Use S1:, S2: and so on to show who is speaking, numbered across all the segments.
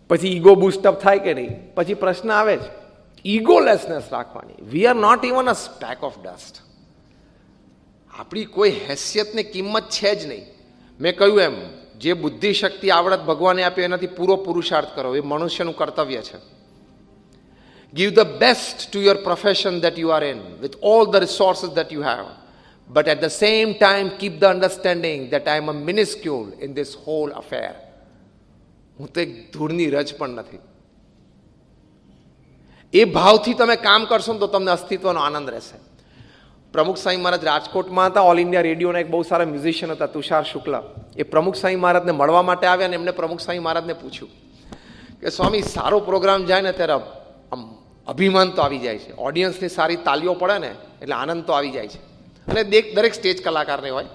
S1: પછી ego boost up થાય કે નહીં? પછી પ્રશ્ન આવે જ ઈગોલેસનેસ રાખવાની. We are not even a speck of dust. આપણી કોઈ હેસિયતની કિંમત છે જ નહીં. મેં કહ્યું એમ, જે બુદ્ધિ શક્તિ આવડત ભગવાને આપી એનાથી પૂરો પુરુષાર્થ કરો, એ મનુષ્યનું કર્તવ્ય છે. Give the best to your profession that you are in with all the resources that you have. But at the same time, keep the understanding that I am a minuscule in this whole affair. હું તો એક ધૂળની રજ પણ નથી. એ ભાવથી તમે કામ કરશો ને તો તમને અસ્તિત્વનો આનંદ રહેશે. પ્રમુખ સ્વામી મહારાજ રાજકોટમાં હતા. ઓલ ઇન્ડિયા રેડિયોના એક બહુ સારા મ્યુઝિશિયન હતા, તુષાર શુક્લ. એ પ્રમુખ સ્વામી મહારાજને મળવા માટે આવ્યા અને એમને પ્રમુખ સ્વામી મહારાજને પૂછ્યું કે સ્વામી, સારો પ્રોગ્રામ જાય ને ત્યારે આમ અભિમાન તો આવી જાય છે, ઓડિયન્સની સારી તાલીઓ પડે ને એટલે આનંદ તો આવી જાય છે. અને દરેક સ્ટેજ કલાકારને હોય.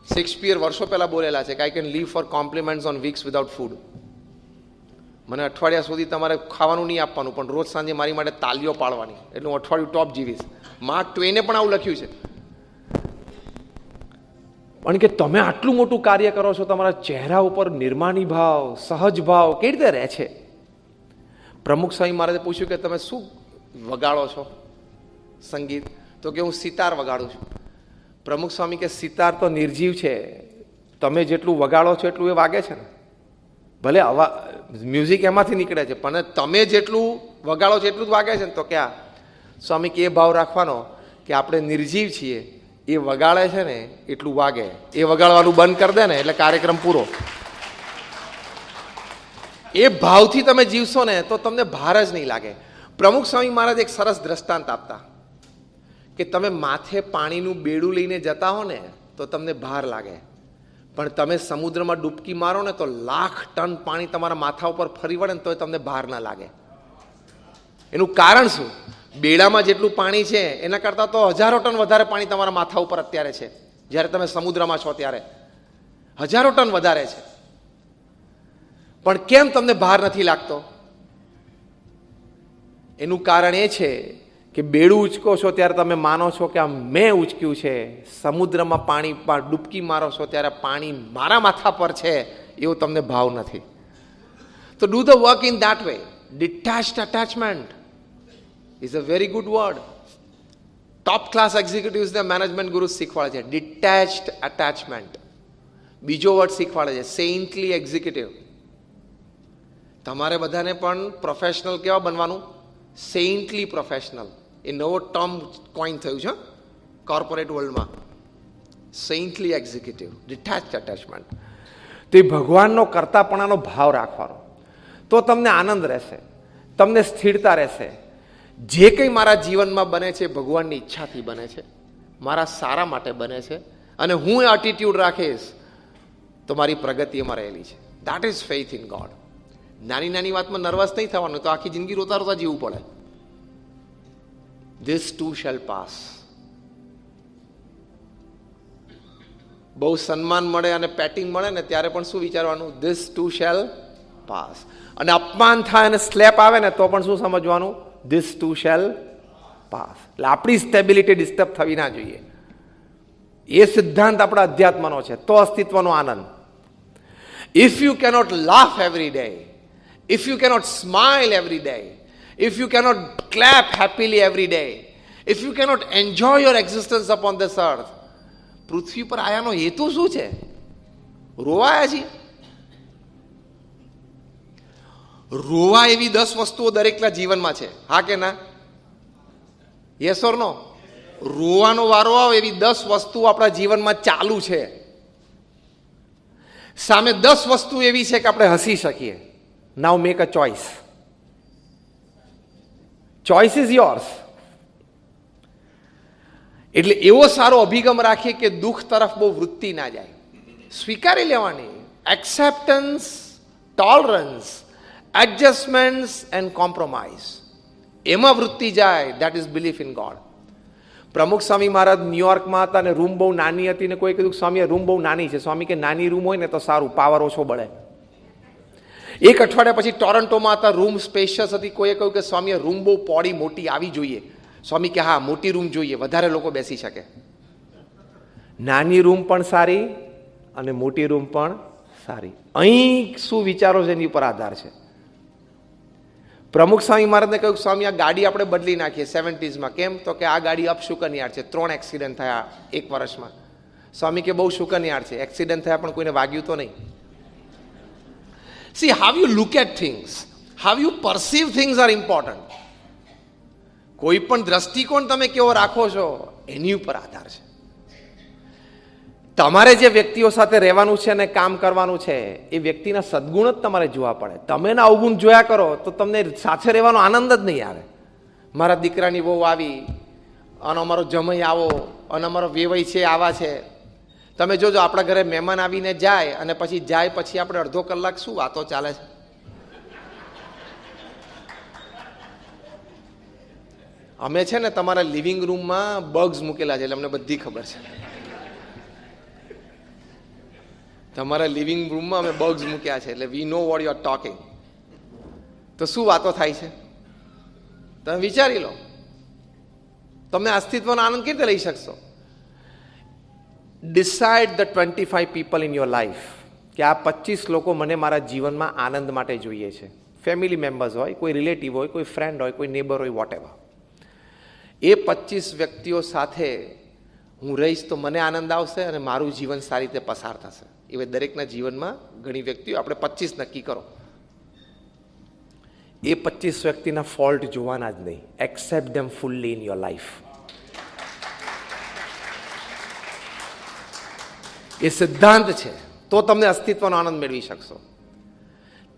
S1: શેક્સપિયર વર્ષો પહેલાં બોલેલા છે કે I can live for compliments on weeks without food. મને અઠવાડિયા સુધી તમારે ખાવાનું નહીં આપવાનું, પણ રોજ સાંજે મારી માટે તાલીઓ પાડવાની, એટલે હું અઠવાડિયું ટોપ જીવીશ. માર્ક ટ્વેને પણ આવું લખ્યું છે. પણ કે તમે આટલું મોટું કાર્ય કરો છો, તમારા ચહેરા ઉપર નિર્માની ભાવ, સહજ ભાવ કેવી રીતે રહે છે? પ્રમુખ સ્વામી મહારાજે પૂછ્યું કે તમે શું વગાડો છો સંગીત? તો કે હું સિતાર વગાડું છું. પ્રમુખ સ્વામી કે સિતાર તો નિર્જીવ છે, તમે જેટલું વગાડો છો એટલું એ વાગે છે ને. ભલે મ્યુઝિક એમાંથી નીકળે છે, પણ તમે જેટલું વગાડો છો એટલું જ વાગે છે ને. તો ક્યાં સ્વામી કે એ ભાવ રાખવાનો કે આપણે નિર્જીવ છીએ, એ વગાડે છે ને એટલું વાગે. એ વગાડવાનું બંધ કરી દે ને એટલે કાર્યક્રમ પૂરો. એ ભાવથી તમે જીવશો ને તો તમને ભાર જ નહીં લાગે. પ્રમુખ સ્વામી મહારાજ એક સરસ દ્રષ્ટાંત આપતા કે તમે માથે પાણીનું બેડું લઈને જતા હો ને તો તમને ભાર લાગે, પણ તમે સમુદ્રમાં ડૂબકી મારો ને તો 1,00,000 ટન પાણી તમારા માથા ઉપર ફરી વળે ને તો તમને ભાર ના લાગે. એનું કારણ શું? બેડામાં જેટલું પાણી છે એના કરતાં તો 1000 ટન વધારે પાણી તમારા માથા ઉપર અત્યારે છે. જ્યારે તમે સમુદ્રમાં છો ત્યારે 1000 ટન વધારે છે. પણ કેમ તમને ભાર નથી લાગતો? એનું કારણ એ છે કે બેડું ઉચકો છો ત્યારે તમે માનો છો કે આ મેં ઉચક્યું છે. સમુદ્રમાં પાણી ડૂબકી મારો છો ત્યારે પાણી મારા માથા પર છે એવો તમને ભાવ નથી. તો do the work in that way. Detached attachment is a very good word. Top class executives ને મેનેજમેન્ટ ગુરુ શીખવાડે છે ડિટેચ્ડ અટેચમેન્ટ. બીજો વર્ડ શીખવાડે છે સેઇન્ટલી એક્ઝિક્યુટિવ. તમારે બધાને પણ પ્રોફેશનલ કેવા બનવાનું? સેઇન્ટલી પ્રોફેશનલ. એ નવો ટર્મ કોઈન થયું છે કોર્પોરેટ વર્લ્ડમાં. સેઇન્ટલી એક્ઝિક્યુટિવ, ડિટેચ્ડ અટેચમેન્ટ. તો એ ભગવાનનો કરતાપણાનો ભાવ રાખવાનો, તો તમને આનંદ રહેશે, તમને સ્થિરતા રહેશે. જે કંઈ મારા જીવનમાં બને છે ભગવાનની ઈચ્છાથી બને છે, મારા સારા માટે બને છે, અને હું એ એટીટ્યુડ રાખીશ તો મારી પ્રગતિ એમાં રહેલી છે. That is faith in God. નાની નાની વાતમાં નર્વસ નહીં થવાનું, તો આખી જિંદગી રોતા રોતા જીવવું પડે. This too shall pass. બહુ સન્માન મળે અને પેટિંગ મળે ને ત્યારે પણ શું વિચારવાનું? This too shall pass. અને અપમાન થાય અને સ્લેપ આવે ને તો પણ શું સમજવાનું? This too shall pass. એટલે આપણી સ્ટેબિલિટી ડિસ્ટર્બ થવી ના જોઈએ. એ સિદ્ધાંત આપણા અધ્યાત્મનો છે, તો અસ્તિત્વનો આનંદ. If you cannot laugh every day, if you cannot smile every day, if you cannot clap happily every day, if you cannot enjoy your existence upon this earth, પૃથ્વી પર આયાનો હેતુ શું છે? રોવાયા છીએ? રોવા એવી 10 વસ્તુઓ દરેકના જીવનમાં છે, હા કે ના? યસ ઓર નો? રોવાનો વારો આવે એવી 10 વસ્તુઓ આપણા જીવનમાં ચાલુ છે. સામે 10 વસ્તુ એવી છે કે આપણે હસી શકીએ. Now make a choice. Choice is yours. એટલે એવો સારો અભિગમ રાખીએ કે દુઃખ તરફ બહુ વૃત્તિ ના જાય. સ્વીકારી લેવાની. Acceptance, tolerance, adjustments and compromise. એમાં વૃત્તિ જાય. That is belief in God. પ્રમુખ સ્વામી મહારાજ ન્યુયોર્કમાં હતા અને રૂમ બહુ નાની હતી ને કોઈ કીધું સ્વામી રૂમ બહુ નાની છે. સ્વામી કે નાની રૂમ હોય ને તો સારું, પાવર ઓછો બળે. એક અઠવાડિયા પછી ટોરન્ટોમાં હતા, રૂમ સ્પેશિયસ હતી. કોઈએ કહ્યું કે સ્વામી રૂમ બહુ પોડી મોટી આવી જોઈએ. સ્વામી કે હા, મોટી રૂમ જોઈએ, વધારે લોકો બેસી શકે. નાની રૂમ પણ સારી અને મોટી રૂમ પણ સારી. અહીં શું વિચારો છે એની ઉપર આધાર છે. પ્રમુખ સ્વામી મહારાજને કહ્યું, સ્વામી આ ગાડી આપણે બદલી નાખીએ 70s. કેમ? તો કે આ ગાડી અપશુકનિયાળ છે, 3 એક્સિડન્ટ થયા 1 વર્ષમાં. સ્વામી કે બહુ શુકનિયાળ છે, એક્સિડન્ટ થયા પણ કોઈને વાગ્યું તો નહીં. See, how you look at things, how you perceive things are important. કોઈ પણ દ્રષ્ટિકોણ તમે કેવો રાખો છો એની ઉપર આધાર છે. તમારે જે વ્યક્તિઓ સાથે રહેવાનું છે અને કામ કરવાનું છે એ વ્યક્તિના સદગુણ જ તમારે જોવા પડે. તમે એના અવગુણ જોયા કરો તો તમને સાથે રહેવાનો આનંદ જ નહીં આવે. મારા દીકરાની વહુ આવી અને અમારો જમાઈ આવો અને અમારો વેવાઈ છે આવા છે. તમે જોજો આપણા ઘરે મહેમાન આવીને જાય અને પછી આપણે અડધો કલાક શું વાતો ચાલે છે. અમે છે ને તમારા લિવિંગ રૂમમાં બગ્સ મૂકેલા છે એટલે અમને બધી ખબર છે. તમારા લિવિંગ રૂમમાં અમે બગ્સ મૂક્યા છે એટલે we know what you are talking. તો શું વાતો થાય છે તમે વિચારી લો. તમે અસ્તિત્વનો આનંદ કેવી રીતે લઈ શકશો? Decide the 25 people in your life કે આ 25 લોકો મને મારા જીવનમાં આનંદ માટે જોઈએ છે. ફેમિલી મેમ્બર્સ હોય, કોઈ રિલેટિવ હોય, કોઈ ફ્રેન્ડ હોય, કોઈ નેબર હોય, વોટ એવર. એ 25 વ્યક્તિઓ સાથે હું રહીશ તો મને આનંદ આવશે અને મારું જીવન સારી રીતે પસાર થશે. એ દરેકના જીવનમાં ઘણી વ્યક્તિઓ, આપણે 25 નક્કી કરો. એ 25 વ્યક્તિના ફોલ્ટ જોવાના જ નહીં. Accept them fully in your life. એ સિદ્ધાંત છે તો તમને અસ્તિત્વનો આનંદ મેળવી શકશો.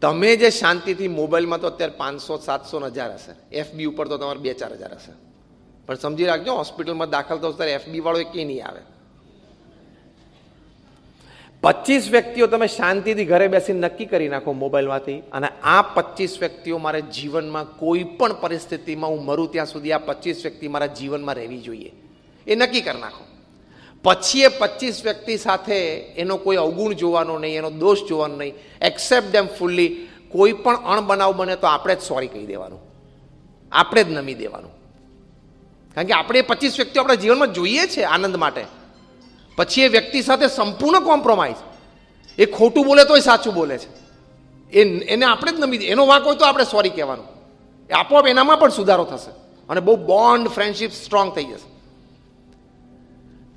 S1: તમે જે શાંતિથી મોબાઈલમાં તો અત્યારે 500, 700, 1000 હશે, એફબી ઉપર તો તમારે 2-4 હજાર હશે. પણ સમજી રાખજો, હોસ્પિટલમાં દાખલ થશે ત્યારે એફબી વાળો એ ક્યાંય નહીં આવે. 25 વ્યક્તિઓ તમે શાંતિથી ઘરે બેસીને નક્કી કરી નાખો મોબાઈલમાંથી, અને આ 25 વ્યક્તિઓ મારે જીવનમાં કોઈ પણ પરિસ્થિતિમાં હું મરું ત્યાં સુધી આ 25 વ્યક્તિ મારા જીવનમાં રહેવી જોઈએ એ નક્કી કરી નાખો. પછી એ 25 વ્યક્તિ સાથે એનો કોઈ અવગુણ જોવાનો નહીં, એનો દોષ જોવાનો નહીં. Accept them fully. કોઈ પણ અણબનાવ બને તો આપણે જ સોરી કહી દેવાનું, આપણે જ નમી દેવાનું. કારણ કે આપણે 25 વ્યક્તિઓ આપણા જીવનમાં જોઈએ છે આનંદ માટે. પછી એ વ્યક્તિ સાથે સંપૂર્ણ કોમ્પ્રોમાઇઝ. એ ખોટું બોલે તોય સાચું બોલે છે, એને આપણે જ નમી દે. એનો વાંક હોય તો આપણે સોરી કહેવાનું. એ આપોઆપ એનામાં પણ સુધારો થશે અને બહુ બોન્ડ, ફ્રેન્ડશિપ સ્ટ્રોંગ થઈ જશે.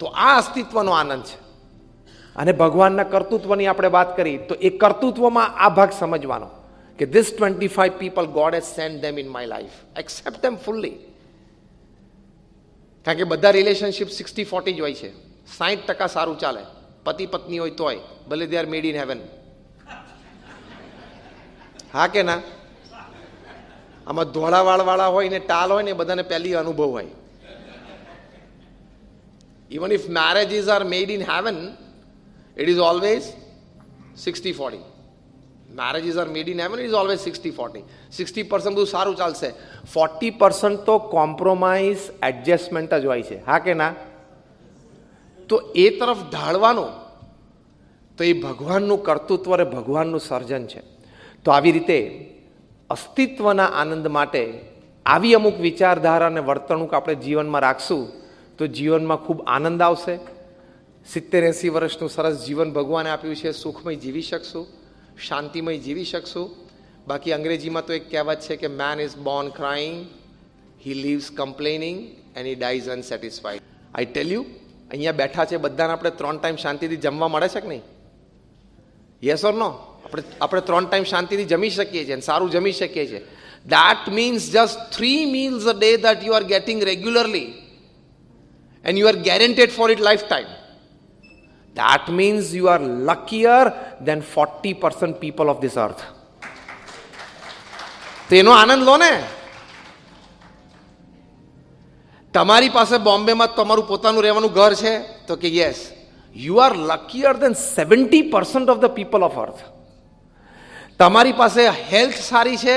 S1: તો આ અસ્તિત્વનો આનંદ છે. અને ભગવાનના કર્તૃત્વની આપણે વાત કરી તો એ કર્તૃત્વમાં આ ભાગ સમજવાનો કે these 25 people God has sent them in my life. Accept them fully. કારણ કે બધા રિલેશનશિપ 60-40 જ હોય છે. 60% સારું ચાલે, પતિ પત્ની હોય તોય, ભલે they are made in heaven. હા કે ના? આમાં ધોળા વાળવાળા હોય ને ટાલ હોય ને બધાને પહેલી અનુભવ હોય. Even if marriages are made in heaven, it is always 60-40. Marriages are made in heaven, it is always 60-40. 60% બધું સારું ચાલશે, 40% તો કોમ્પ્રોમાઇઝ, એડજસ્ટમેન્ટ જ હોય છે. હા કે ના? તો એ તરફ ઢાળવાનું તો એ ભગવાનનું કર્તૃત્વ અને ભગવાનનું સર્જન છે. તો આવી રીતે અસ્તિત્વના આનંદ માટે આવી અમુક વિચારધારા અને વર્તણૂક આપણે જીવનમાં રાખશું તો જીવનમાં ખૂબ આનંદ આવશે. 70-80 વર્ષનું સરસ જીવન ભગવાને આપ્યું છે, સુખમય જીવી શકશું, શાંતિમય જીવી શકશું. બાકી અંગ્રેજીમાં તો એક કહેવત છે કે main is Born crying, he leaves complaining and he dyes unsatisfied. I tell you, અહીંયા બેઠા છે બધાને આપણે 3 ટાઈમ શાંતિથી જમવા મળે છે કે નહીં? યસ ઓર નો? આપણે 3 ટાઈમ શાંતિથી જમી શકીએ છીએ અને સારું જમી શકીએ છીએ. That means just 3 meals a day that you are getting regularly and you are guaranteed for it lifetime. That means you are luckier than 40% people of this earth. તેનો આનંદ લો ને. તમારી પાસે બોમ્બેમાં તમારું પોતાનું રહેવાનું ઘર છે તો કે yes, you are luckier than 70% of the people of earth. તમારી પાસે હેલ્થ સારી છે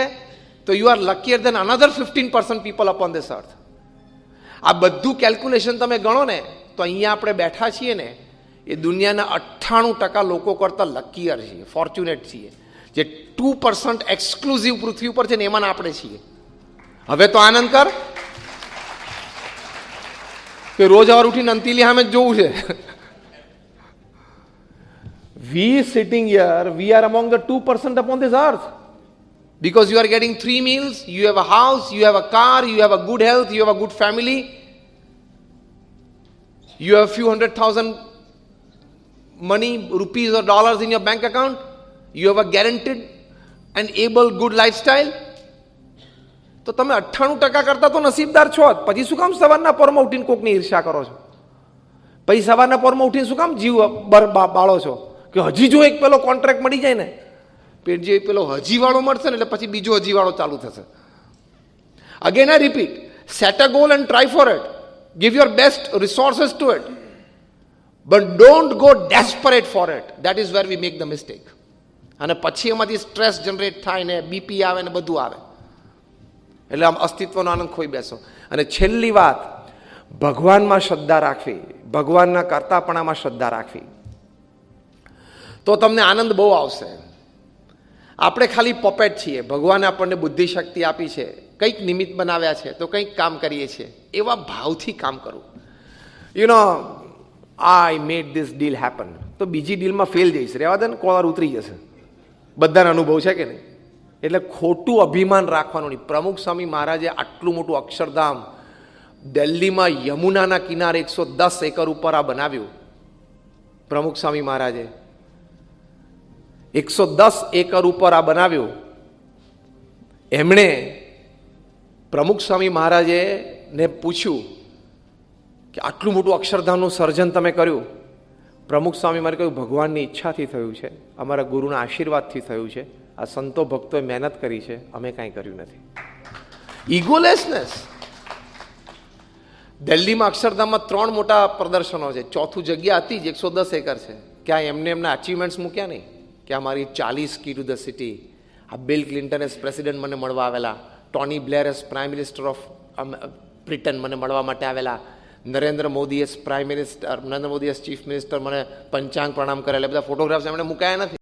S1: તો you are luckier than another 15% people upon this earth. આ બધું કેલ્ક્યુલેશન તમે ગણો ને તો અહીંયા આપણે બેઠા છીએ ને એ દુનિયાના 98% લોકો કરતાં લકીયર છીએ, ફોર્ચ્યુનેટ છીએ. જે 2% એક્સક્લુઝિવ પૃથ્વી ઉપર છે ને એમાં આપણે છીએ. હવે તો આનંદ કર કે રોજ સવાર ઉઠીને અંતિલી સામે જ જોવું છે. We sitting here, we are among the 2% upon this earth. Because you are getting 3 meals, you have a house, you have a car, you have a good health, you have a good family, you have a few 100,000 money, rupees or dollars in your bank account, you have a guaranteed and able good lifestyle. તો તમે 98% કરતા તો નસીબદાર છો જ. પછી શું કામ સવારના પોરમાં ઉઠીને કોકની ઈર્ષ્યા કરો છો? પછી સવારના પોરમાં ઉઠીને શું કામ જીવ બાળો છો કે હજી જો એક પેલો કોન્ટ્રાક્ટ મળી જાય ને, પેટ જે પેલો હજીવાળો મળશે ને એટલે પછી બીજો હજીવાળો ચાલુ થશે. Again I repeat, set a goal and try for it, give your best resources to it, but don't go desperate for it. That is where we make the mistake. અને પછી એમાંથી સ્ટ્રેસ જનરેટ થાય ને BP આવે ને બધું આવે, એટલે આમ અસ્તિત્વનો આનંદ ખોઈ બેસો. અને છેલ્લી વાત, ભગવાનમાં શ્રદ્ધા રાખવી, ભગવાનના કરતાપણામાં શ્રદ્ધા રાખવી, તો તમને આનંદ બહુ આવશે. આપણે ખાલી પોપેટ છીએ, ભગવાને આપણને બુદ્ધિ શક્તિ આપી છે, કંઈક નિમિત્ત બનાવ્યા છે તો કંઈક કામ કરીએ છીએ. એવા ભાવથી કામ કરવું. You know, I made this deal happen, તો બીજી ડીલમાં ફેલ જઈશ, રહેવા દે ને, કોલર ઉતરી જશે. બધાને અનુભવ છે કે નહીં? એટલે ખોટું અભિમાન રાખવાનું નહીં. પ્રમુખ સ્વામી મહારાજે આટલું મોટું અક્ષરધામ દિલ્હીમાં યમુનાના કિનારે 110 એકર ઉપર આ બનાવ્યું. પ્રમુખ સ્વામી મહારાજે 110 એકર ઉપર આ બનાવ્યું. એમણે પ્રમુખ સ્વામી મહારાજે ને પૂછ્યું કે આટલું મોટું અક્ષરધામનું સર્જન તમે કર્યું. પ્રમુખ સ્વામી મારે કહ્યું, ભગવાનની ઈચ્છાથી થયું છે, અમારા ગુરુના આશીર્વાદથી થયું છે, આ સંતો ભક્તોએ મહેનત કરી છે, અમે કાંઈ કર્યું નથી. ઇગોલેસનેસ. દિલ્હીમાં અક્ષરધામમાં 3 મોટા પ્રદર્શનો છે, ચોથું જગ્યા હતી જ 110 એકર છે. ક્યાં એમને એમના અચીવમેન્ટ્સ મૂક્યા નહીં કે અમારી 40 કી ટુ ધ સિટી, આ બિલ ક્લિન્ટન એઝ પ્રેસિડેન્ટ મને મળવા આવેલા, Tony Blair as prime minister of Britain મને મળવા માટે આવેલા, Narendra Modi as prime minister, Narendra Modi as chief minister મને પંચાંગ પ્રણામ કરેલા, બધા ફોટોગ્રાફ્સ એમણે મુકાયા નથી.